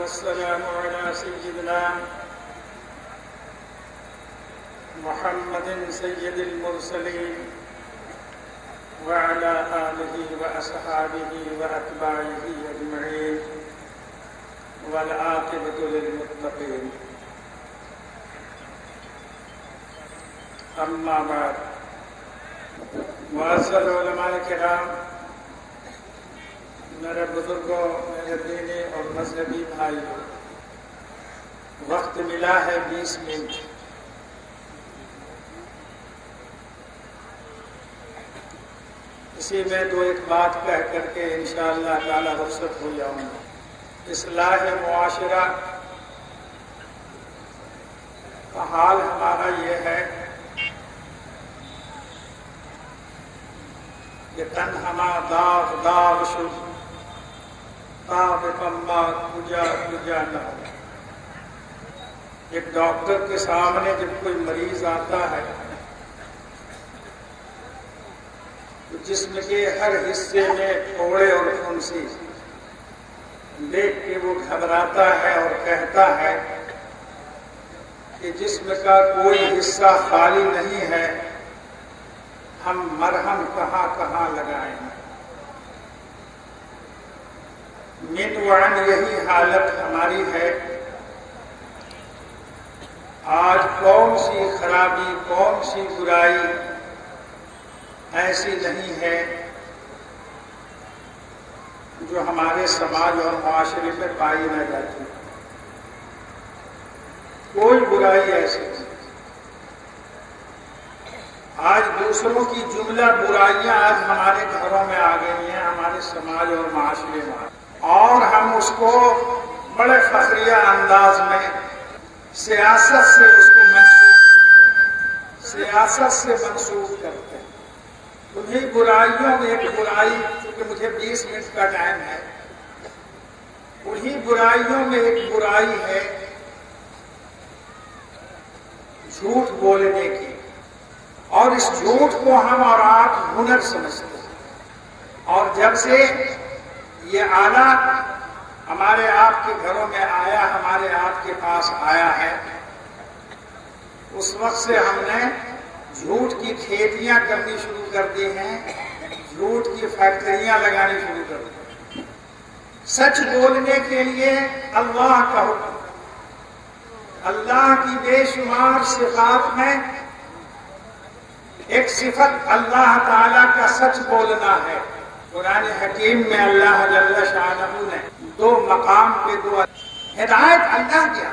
والسلام على سيدنا محمد سيد المرسلين وعلى آله وأصحابه وأتباعه أجمعين والعاقبة للمتقين. أما بعد، معزز علماء کرام، میرے بزرگوں، میرے دینی اور مذہبی بھائیوں، وقت ملا ہے 20 منٹ. اسی میں دو ایک بات کہہ کر کے انشاءاللہ تعالی رخصت ہو جاؤں گا. اصلاح معاشرہ کا حال ہمارا یہ ہے کہ تنہما داغ داغ شد تاب کما کجا کجا نہ. ایک ڈاکٹر کے سامنے جب کوئی مریض آتا ہے تو جسم کے ہر حصے میں پھوڑے اور پھنسی دیکھ کے وہ گھبراتا ہے اور کہتا ہے کہ جسم کا کوئی حصہ خالی نہیں ہے، ہم مرہم کہاں کہاں لگائیں. من وعن یہی حالت ہماری ہے. آج کون سی خرابی، کون سی برائی ایسی نہیں ہے جو ہمارے سماج اور معاشرے میں پائی نہ جاتی. کوئی برائی ایسی نہیں. آج دوسروں کی جملہ برائیاں آج ہمارے گھروں میں آ گئی ہیں، ہمارے سماج اور معاشرے میں، اور ہم اس کو بڑے فخریہ انداز میں سیاست سے منسوخ کرتے ہیں. انہیں برائیوں میں ایک برائی، کیونکہ مجھے 20 منٹ کا ٹائم ہے، انہیں برائیوں میں ایک برائی ہے جھوٹ بولنے کی. اور اس جھوٹ کو ہم اور آپ ہنر سمجھتے ہیں. اور جب سے یہ آلہ ہمارے آپ کے گھروں میں آیا، ہمارے آپ کے پاس آیا ہے، اس وقت سے ہم نے جھوٹ کی کھیتیاں کرنی شروع کر دی ہیں، جھوٹ کی فیکٹریاں لگانی شروع کر دی. سچ بولنے کے لیے اللہ کا حکم، اللہ کی بے شمار صفات میں ایک صفت اللہ تعالیٰ کا سچ بولنا ہے. قرآن حکیم میں اللہ جل شانہ نے دو مقام پہ دو ہدایت اللہ دیا.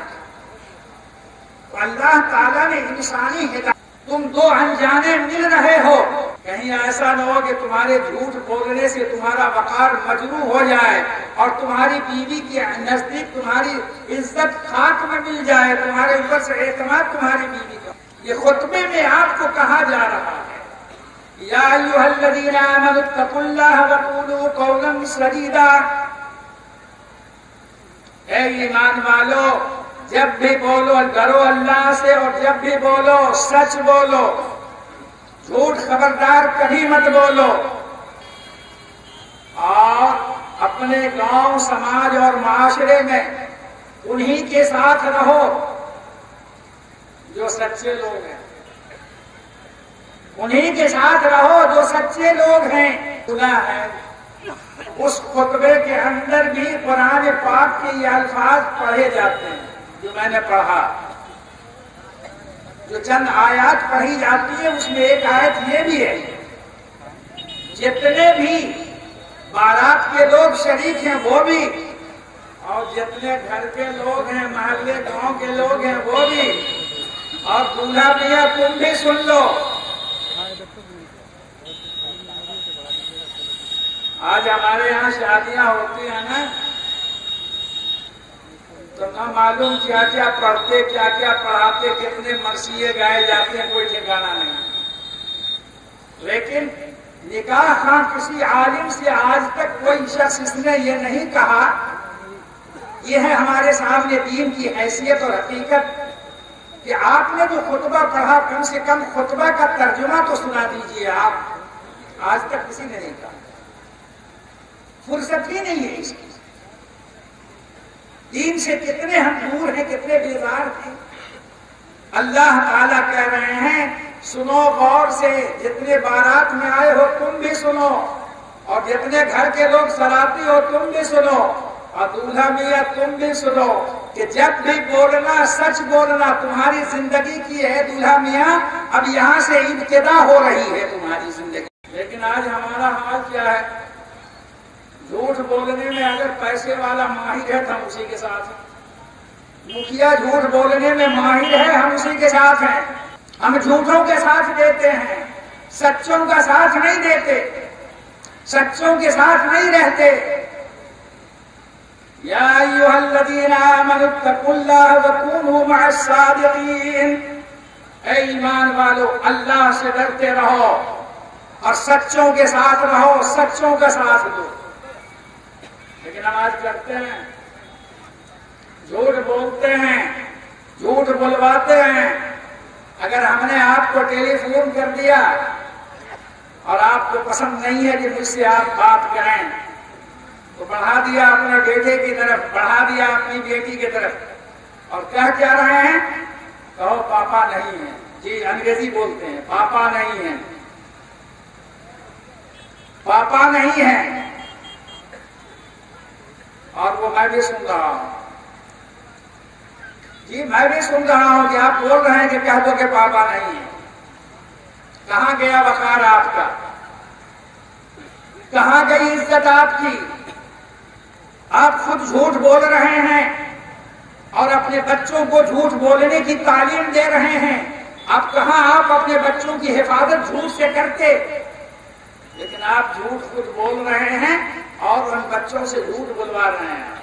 اللہ تعالیٰ نے انسانی ہدایت. تم دو انجانے مل رہے ہو، کہیں ایسا نہ ہو کہ تمہارے جھوٹ بولنے سے تمہارا وقار مجروح ہو جائے اور تمہاری بیوی کے نزدیک تمہاری عزت خاک میں مل جائے، تمہارے اوپر سے اعتماد تمہاری بیوی کا. یہ خطبے میں آپ کو کہا جا رہا ہے یا ایھا الذین آمنوا اتقوا اللہ وقولوا قولا سدیدا. اے ایمان والو، جب بھی بولو ڈرو اللہ سے، اور جب بھی بولو سچ بولو، جھوٹ خبردار کبھی مت بولو. اور اپنے گاؤں، سماج اور معاشرے میں انہی کے ساتھ رہو جو سچے لوگ ہیں، انہی کے ساتھ رہو جو سچے لوگ ہیں. سنا ہے اس خطبے کے اندر بھی قرآن پاک کے یہ الفاظ پڑھے جاتے ہیں جو میں نے پڑھا. جو چند آیات پڑھی جاتی ہے اس میں ایک آیت یہ بھی ہے، جتنے بھی بارات کے لوگ شریک ہیں وہ بھی، اور جتنے گھر کے لوگ ہیں، محلے گاؤں کے لوگ ہیں وہ بھی، اور دولہا میاں تم بھی سن لو. آج ہمارے یہاں شادیاں ہوتی ہیں نا، تو نہ معلوم کیا کیا پڑھتے، کیا کیا پڑھاتے، کتنے مرثیے گائے جاتے ہیں، کوئی ٹھکانا نہیں. لیکن نکاح خواہ کسی عالم سے آج تک کوئی شخص اس نے یہ نہیں کہا. یہ ہے ہمارے سامنے دین کی حیثیت اور حقیقت کہ آپ نے جو خطبہ پڑھا کم سے کم خطبہ کا ترجمہ تو سنا دیجئے. آپ آج تک کسی نے نہیں کہا، فرصت ہی نہیں ہے اس کی. دین سے کتنے ہم دور ہیں، کتنے بیزار ہیں۔ اللہ تعالیٰ کہہ رہے ہیں سنو غور سے، جتنے بارات میں آئے ہو تم بھی سنو، اور جتنے گھر کے لوگ سراتی ہو تم بھی سنو، اور دولہا میاں تم بھی سنو کہ جب بھی بولنا سچ بولنا۔ تمہاری زندگی کی ہے دولہا میاں، اب یہاں سے ابتدا ہو رہی ہے تمہاری زندگی۔ لیکن آج ہمارا حال کیا ہے؟ جھوٹ بولنے میں اگر پیسے والا ماہر ہے تو ہم اسی کے ساتھ ہیں، مکھیا جھوٹ بولنے میں ماہر ہے ہم اسی کے ساتھ ہیں، ہم جھوٹوں کے ساتھ دیتے ہیں، سچوں کا ساتھ نہیں دیتے، سچوں کے ساتھ نہیں رہتے۔ یا ایھا الذین آمنوا اتقوا اللہ وکونوا مع الصادقین، اے ایمان والو اللہ سے ڈرتے رہو اور سچوں کے ساتھ رہو، سچوں کا ساتھ دو۔ لیکن ہم آج کرتے ہیں، جھوٹ بولتے ہیں، جھوٹ بلواتے ہیں۔ اگر ہم نے آپ کو ٹیلی فون کر دیا اور آپ کو پسند نہیں ہے کہ مجھ سے آپ بات کریں، تو بڑھا دیا اپنے بیٹے کی طرف، بڑھا دیا اپنی بیٹی کی طرف، اور کیا رہے ہیں؟ کہو پاپا نہیں ہے۔ جی انگریزی بولتے ہیں، پاپا نہیں ہے، پاپا نہیں ہے۔ اور وہ میں بھی سن رہا ہوں، جی میں بھی سن رہا ہوں کہ آپ بول رہے ہیں کہ کہہ دو کہ پاپا نہیں ہے۔ کہاں گیا وقار آپ کا؟ کہاں گئی عزت آپ کی؟ آپ خود جھوٹ بول رہے ہیں اور اپنے بچوں کو جھوٹ بولنے کی تعلیم دے رہے ہیں۔ آپ کہاں آپ اپنے بچوں کی حفاظت جھوٹ سے کرتے؟ لیکن آپ جھوٹ خود بول رہے ہیں اور ان بچوں سے جھوٹ بلوا رہے ہیں۔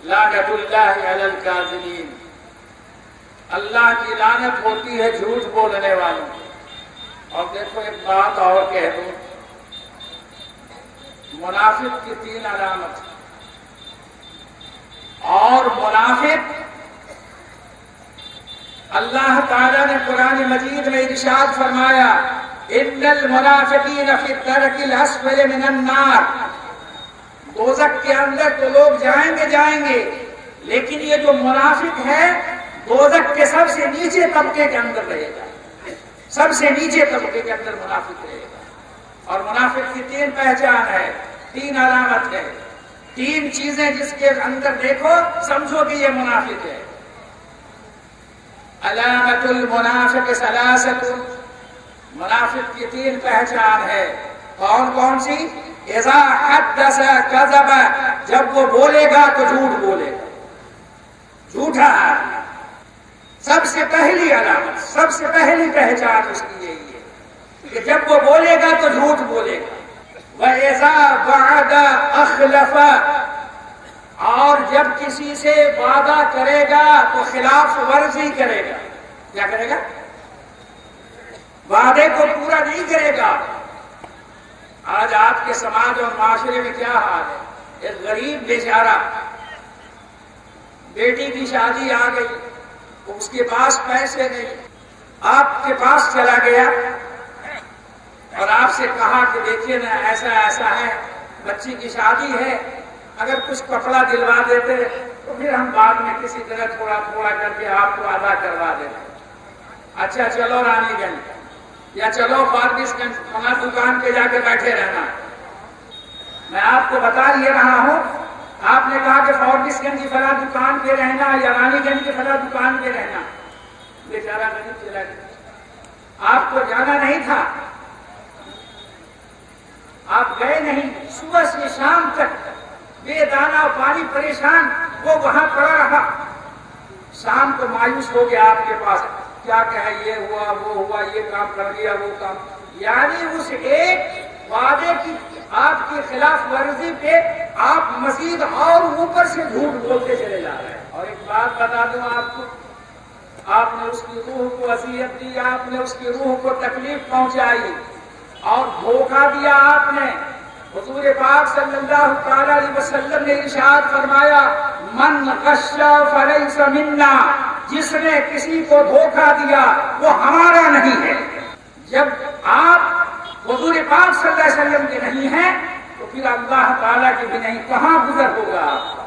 لعنت اللہ علی الکاذبین، اللہ کی لعنت ہوتی ہے جھوٹ بولنے والوں کو۔ اور دیکھو ایک بات اور کہہ دوں، منافق کی 3 علامت، اور منافق اللہ تعالیٰ نے قرآن مجید میں ارشاد فرمایا ان المنافقین فی الدرک الاسفل من النار، دوزخ کے اندر تو لوگ جائیں گے لیکن یہ جو منافق ہے دوزخ کے سب سے نیچے طبقے کے اندر رہے گا، سب سے نیچے طبقے کے اندر منافق رہے گا۔ اور منافق کی 3 پہچان ہے، 3 علامت ہے، 3 چیزیں جس کے اندر دیکھو سمجھو کہ یہ منافق ہے۔ علامت المنافق ثلاثۃ، منافق کی 3 پہچان ہے۔ کون کون سی؟ اذا حدث کذب، جب وہ بولے گا تو جھوٹ بولے گا، جھوٹا آدمی۔ سب سے پہلی علامت، سب سے پہلی پہچان اس کی یہی ہے کہ جب وہ بولے گا تو جھوٹ بولے گا۔ وَإِذَا وَعَدَ أَخْلَفَ، اور جب کسی سے وعدہ کرے گا تو خلاف ورزی کرے گا۔ کیا کرے گا؟ وعدے کو پورا نہیں کرے گا۔ آج آپ کے سماج اور معاشرے میں کیا حال ہے؟ ایک غریب بیچارہ، بیٹی کی شادی آ گئی، اس کے پاس پیسے نہیں، آپ کے پاس چلا گیا اور آپ سے کہا کہ دیکھیے نا ایسا ایسا ہے، بچی کی شادی ہے، اگر کچھ کپڑا دلوا دیتے تو پھر ہم بعد میں کسی طرح تھوڑا تھوڑا کر کے آپ کو ادا کروا دیتے۔ اچھا چلو رانی گنج یا چلو فارغ گنج فلاں دکان پہ جا کے بیٹھے رہنا۔ میں آپ کو بتا یہ رہا ہوں، آپ نے کہا کہ فارغ گنج کی فلاں دکان پہ رہنا یا رانی گنج کی فلاں دکان پہ رہنا، بیچارہ غریب چلا گیا۔ آپ کو جانا نہیں تھا، آپ گئے نہیں، صبح سے شام تک بے دانہ پانی پریشان وہ وہاں پڑا رہا۔ شام کو مایوس ہو گیا آپ کے پاس، کیا کہے یہ ہوا وہ ہوا، یہ کام کر لیا وہ کام، یعنی اس ایک وعدے کی آپ کی خلاف ورزی پہ آپ مزید اور اوپر سے جھوٹ بولتے چلے جا رہے ہیں۔ اور ایک بات بتا دوں آپ کو، آپ نے اس کی روح کو اذیت دی، آپ نے اس کی روح کو تکلیف پہنچائی اور دھوکہ دیا آپ نے۔ حضور پاک صلی اللہ تعالی علیہ وسلم نے ارشاد فرمایا من غش فلیس منا، جس نے کسی کو دھوکہ دیا وہ ہمارا نہیں ہے۔ جب آپ حضور پاک صلی اللہ علیہ وسلم کے نہیں ہیں تو پھر اللہ تعالیٰ کے بھی نہیں، کہاں گزر ہوگا آپ کا؟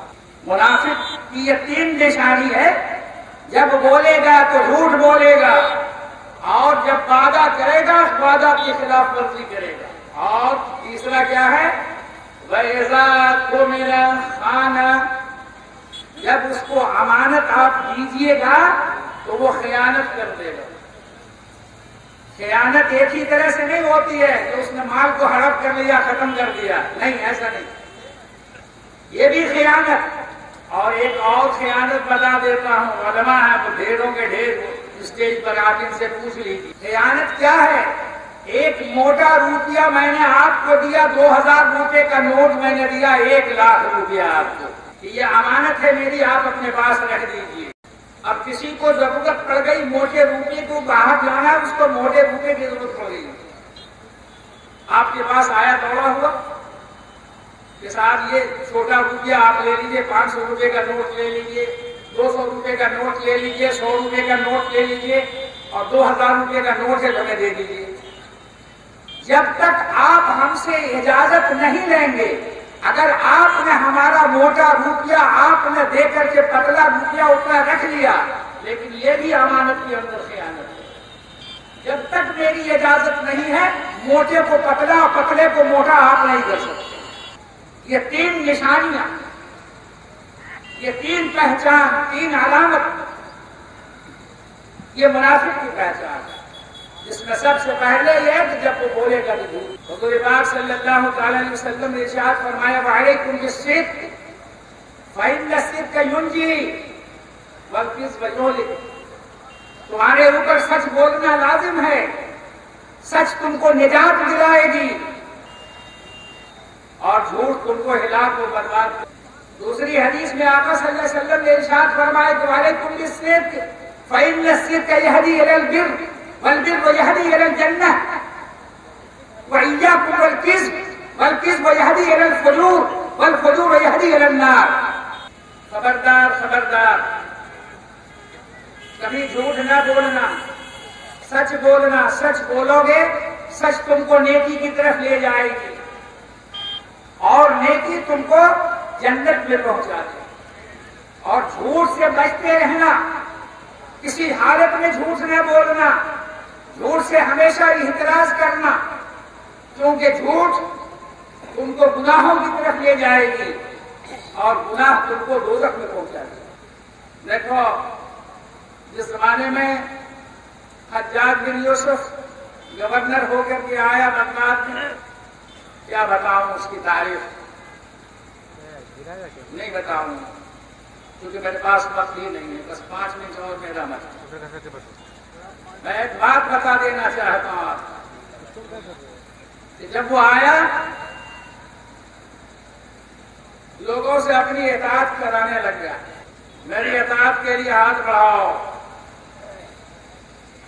منافق کی یہ 3 نشانی ہے، جب بولے گا تو جھوٹ بولے گا، اور جب وعدہ کرے گا وعدہ کی خلاف ورزی کرے گا، اور تیسرا کیا ہے، وَإِذَا اؤْتُمِنَ خَانَ، جب اس کو امانت آپ دیجیے گا تو وہ خیانت کر دے گا۔ خیانت ایک ہی طرح سے نہیں ہوتی ہے کہ اس نے مال کو ہڑپ کر لیا ختم کر دیا، نہیں، ایسا نہیں، یہ بھی خیانت۔ اور ایک اور خیانت بتا دیتا ہوں، علماء ہیں تو ڈھیروں کے ڈھیر اسٹیج پر آپ ان سے پوچھ لیجیے خیانت کیا ہے۔ ایک موٹا روپیہ میں نے آپ کو دیا، 2000 روپے کا نوٹ میں نے دیا، 1,00,000 روپیہ آپ کو، کہ یہ امانت ہے میری، آپ اپنے پاس رکھ دیجیے۔ اب کسی کو ضرورت پڑ گئی موٹے روپے کو باہر لانا، اس کو موٹے روپے کی ضرورت پڑ گئی، آپ کے پاس آیا دوڑا ہوا کہ صاحب یہ چھوٹا روپیہ آپ لے لیجیے، 500 روپے کا نوٹ لے لیجیے، 200 روپے کا نوٹ لے لیجیے، 100 روپے کا نوٹ لے لیجیے، اور 2000 روپے کا نوٹ ہے تو ہمیں دے دیجیے۔ جب تک آپ ہم سے اجازت نہیں لیں گے، اگر آپ نے ہمارا موٹا روپیہ آپ نے دے کر کے پتلا روپیہ اتنا رکھ لیا، لیکن یہ بھی امانت کے اندر خیانت ہے۔ جب تک میری اجازت نہیں ہے، موٹے کو پتلا اور پتلے کو موٹا آپ نہیں کر سکتے۔ یہ 3 نشانیاں، یہ 3 پہچان، 3 علامت، یہ منافق کی پہچان ہے، جس میں سب سے پہلے یہ ہے کہ جب وہ بولے گا تو جھوٹ۔ حضور پاک صلی اللہ تعالی علیہ وسلم نے ارشاد فرمایا وعلیکم بالصدق فإن الصدق ينجي والكذب يهلك، تمہارے اوپر سچ بولنا لازم ہے، سچ تم کو نجات دلائے گی، اور جھوٹ تم کو ہلاک و برباد کرے۔ دوسری حدیث میں آقا صلی اللہ علیہ وسلم نے ارشاد فرمایا کہ وعلیکم بالصدق فإن الصدق يهدي إلى البر والبر يهدي إلى الجنة وإياكم والكذب والكذب يهدي إلى الفجور والفجور يهدي إلى النار۔ خبردار خبردار، کبھی جھوٹ نہ بولنا، سچ بولنا، سچ بولو گے سچ تم کو نیکی کی طرف لے جائے گی، اور نیکی تم کو جنت میں پہنچا دے۔ اور جھوٹ سے بچتے رہنا، کسی حالت میں جھوٹ نہ بولنا، جھوٹ سے ہمیشہ احتراز کرنا، کیونکہ جھوٹ تم کو گناہوں کی طرف لے جائے گی، اور گناہ تم کو دوزخ میں پہنچا دے گی۔ دیکھو، جس زمانے میں حجاج بن یوسف گورنر ہو کر کے آیا بغداد میں، کیا بتاؤں اس کی تعریف، نہیں بتاؤں کیونکہ میرے پاس وقت ہی نہیں ہے، بس 5 منٹ اور میرا مت۔ میں ایک بات بتا دینا چاہتا ہوں آپ کہ جب وہ آیا لوگوں سے اپنی اطاعت کرانے لگ گیا، میری اطاعت کے لیے ہاتھ بڑھاؤ۔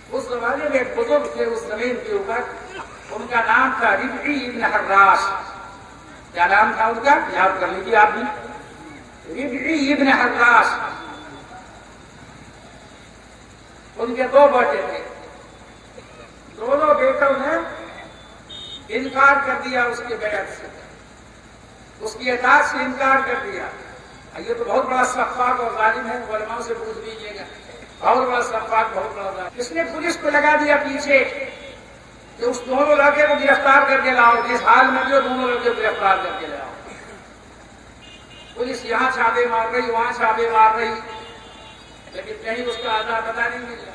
اس زمانے میں ایک بزرگ تھے اس زمین کے اوپر، ان کا نام تھا ربعی ابن حراش۔ کیا نام تھا ان کا؟ یاد کر لیجیے آپ بھی، ربعی ابن حراش۔ ان کے 2 بیٹے تھے، دونوں بیٹوں نے انکار کر دیا اس کے بیعت سے، اس کی اطاعت سے انکار کر دیا۔ یہ تو بہت بڑا سفاک اور ظالم ہے، علماء سے پوچھ لیجیے گا، بہت بڑا سفاک، بہت بڑا ظالم۔ اس نے پولیس کو لگا دیا پیچھے کہ اس دونوں لڑکے کو گرفتار کر کے لاؤ، جس حال میں جو دونوں لڑکے کو گرفتار کر کے لاؤ۔ پولیس یہاں چھاپے مار رہی، وہاں چھاپے مار رہی، لیکن کہیں اس کا آدھا پتہ نہیں مل رہا۔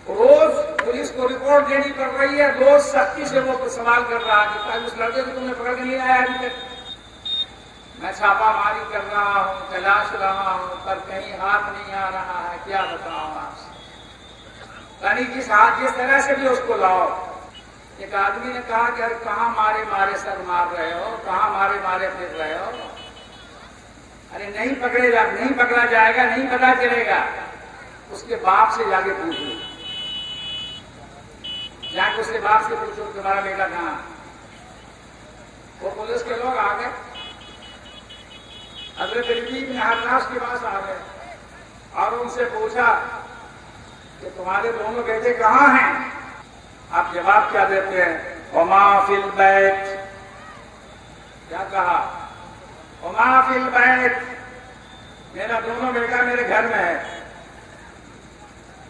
روز پولیس کو رپورٹ دینی پڑ رہی ہے، روز سختی سے وہ سوال کر رہا ہے کہ اس لڑکے کو تم نے پکڑ کے نہیں لایا ابھی تک۔ میں چھاپا ماری کر رہا ہوں، تلاش رہا ہوں، پر کہیں ہاتھ نہیں آ رہا ہے، کیا بتاؤں آپ سے۔ یعنی جس طرح سے بھی اس کو لاؤ۔ ایک آدمی نے کہا کہ کہاں مارے مارے سر مار رہے ہو، کہاں مارے مارے پھر رہے ہو؟ ارے نہیں پکڑا جائے گا، نہیں پتا چلے گا، اس کے باپ سے جا کے پوچھو، جا کے اس کے باپ سے پوچھو تمہارا بیٹا کہاں۔ وہ پولیس کے لوگ آ گئے، حضرت ربعی بن حراش کے پاس آ گئے اور ان سے پوچھا کہ تمہارے دونوں بیٹے کہاں ہیں؟ آپ جواب کیا دیتے ہیں؟ وما فی البیت۔ کیا کہا؟ وما فی البیت، میرا دونوں بیٹا میرے گھر میں ہے.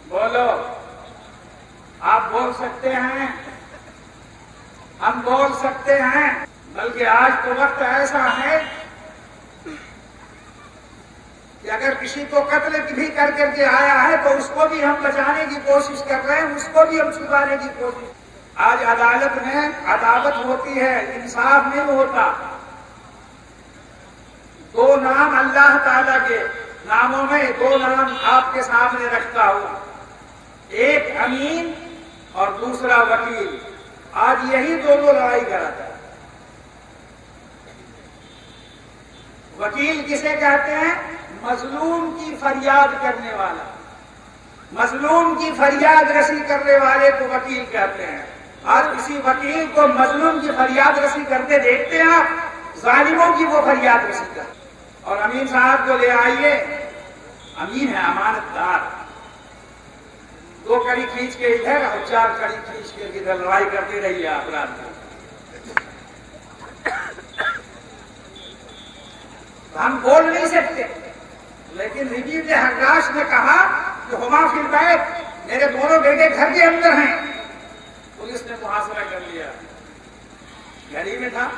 بولو, آپ بول سکتے ہیں, ہم بول سکتے ہیں. بلکہ آج تو وقت ایسا ہے کہ اگر کسی کو قتل بھی کر کے آیا ہے تو اس کو بھی ہم بچانے کی کوشش کر رہے ہیں, اس کو بھی ہم چھپانے کی کوشش. آج عدالت میں عدالت ہوتی ہے, انصاف نہیں ہوتا. دو نام اللہ تعالیٰ کے ناموں میں دو نام آپ کے سامنے رکھتا ہوں, ایک امین اور دوسرا وکیل. آج یہی دونوں لڑائی کراتا ہے. وکیل کسے کہتے ہیں؟ مظلوم کی فریاد کرنے والا. مظلوم کی فریاد رسی کرنے والے کو وکیل کہتے ہیں. آج کسی وکیل کو مظلوم کی فریاد رسی کرتے دیکھتے ہیں آپ؟ ظالموں کی وہ فریاد رسی کرتے. اور امین صاحب کو لے آئیے, امین ہے امانت دار. دو کڑی کھینچ کے ادھر اور چار کڑی کھینچ کے ادھر لڑائی کرتے رہیے آپ رات میں. ہم بول نہیں سکتے, لیکن ربیع بن حراش نے کہا کہ ہما فی البیت, میرے دونوں بیٹے گھر کے اندر ہیں. پولیس نے محاصرہ کر لیا, گھر میں تھا,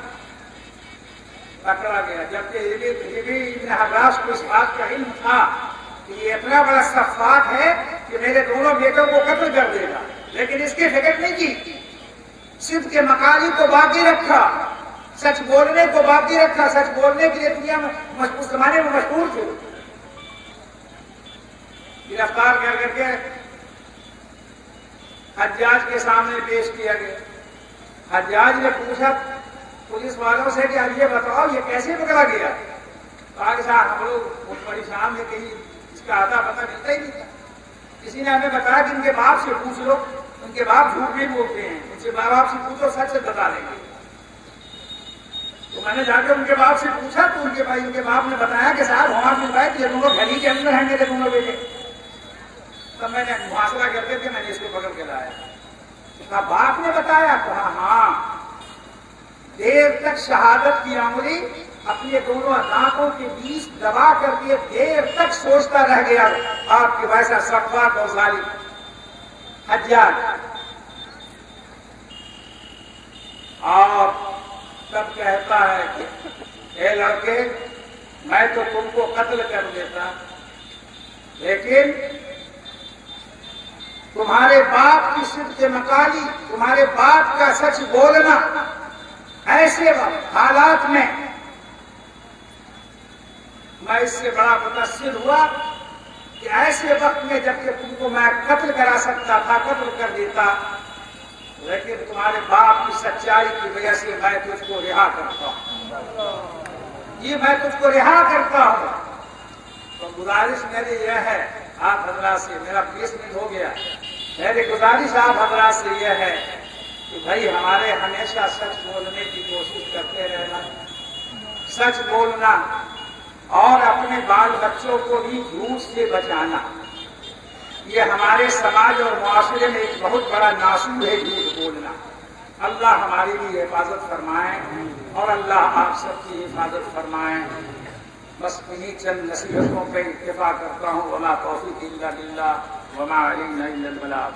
پکڑا گیا. جبکہ ربیع بن حراش کو اس بات کا علم تھا کہ یہ اتنا بڑا سفاک ہے کہ میرے دونوں بیٹوں کو قتل کر دے گا, لیکن اس کی فکر نہیں کی. صرف کے مقالی کو باقی رکھا, سچ بولنے کو باقی رکھا. سچ بولنے کے لیے دنیا میں اس زمانے میں مشہور تھے. گرفتار کر کے حجاج کے سامنے پیش کیا گیا. حجاج نے پوچھا پولیس والوں سے کہ اب یہ بتاؤ یہ کیسے پکڑا گیا؟ کہا کہ صاحب ہم لوگ بہت پریشان تھے, کہیں اس کا آتا پتہ ملتا ہی نہیں تھا. کسی نے ہمیں بتایا کہ ان کے باپ سے پوچھ لو, ان کے باپ جھوٹ نہیں بولتے ہیں, ان سے ماں باپ سے پوچھو سچ بتا دیں گے. تو میں نے جا کے ان کے باپ سے پوچھا تو ان کے باپ نے بتایا کہ صاحب ہمارے مل پائے یہ دونوں گھر ہی کے اندر ہیں میرے دونوں بیٹے. تب میں نے محاصرہ کرتے تھے, میں نے اس کو پکڑ کے لایا. کہا باپ نے بتایا؟ کہا ہاں. دیر تک شہادت کی انگلی اپنے دونوں دانتوں کے بیچ دبا کر کے دیر تک سوچتا رہ گیا آپ کے ویسا سفاک اور ظالم حجاج. آپ تب کہتا ہے کہ اے لڑکے, میں تو تم کو قتل کر دیتا, لیکن تمہارے باپ کی صدق مقالی, تمہارے باپ کا سچ بولنا ایسے حالات میں میں اس سے بڑا متاثر ہوا کہ ایسے وقت میں جب کہ تم کو میں قتل کرا سکتا تھا قتل کر دیتا, لیکن تمہارے باپ کی سچائی کی وجہ سے میں تجھ کو رہا کرتا ہوں. یہ میں تجھ کو رہا کرتا ہوں. تو گزارش میری یہ ہے آپ حضرات سے, میرا 20 منٹ ہو گیا, میری گزارش آپ حضرات سے یہ ہے کہ بھائی ہمارے ہمیشہ سچ بولنے کی کوشش کرتے رہنا, سچ بولنا, اور اپنے بال بچوں کو بھی جھوٹ سے بچانا. یہ ہمارے سماج اور معاشرے میں ایک بہت بڑا ناسور ہے جھوٹ بولنا. اللہ ہماری بھی حفاظت فرمائے اور اللہ آپ سب کی حفاظت فرمائے. بس انہیں چند نصیحتوں پہ اتفاق کرتا ہوں. وما توفیق الا باللہ وما علینا الا البلاغ.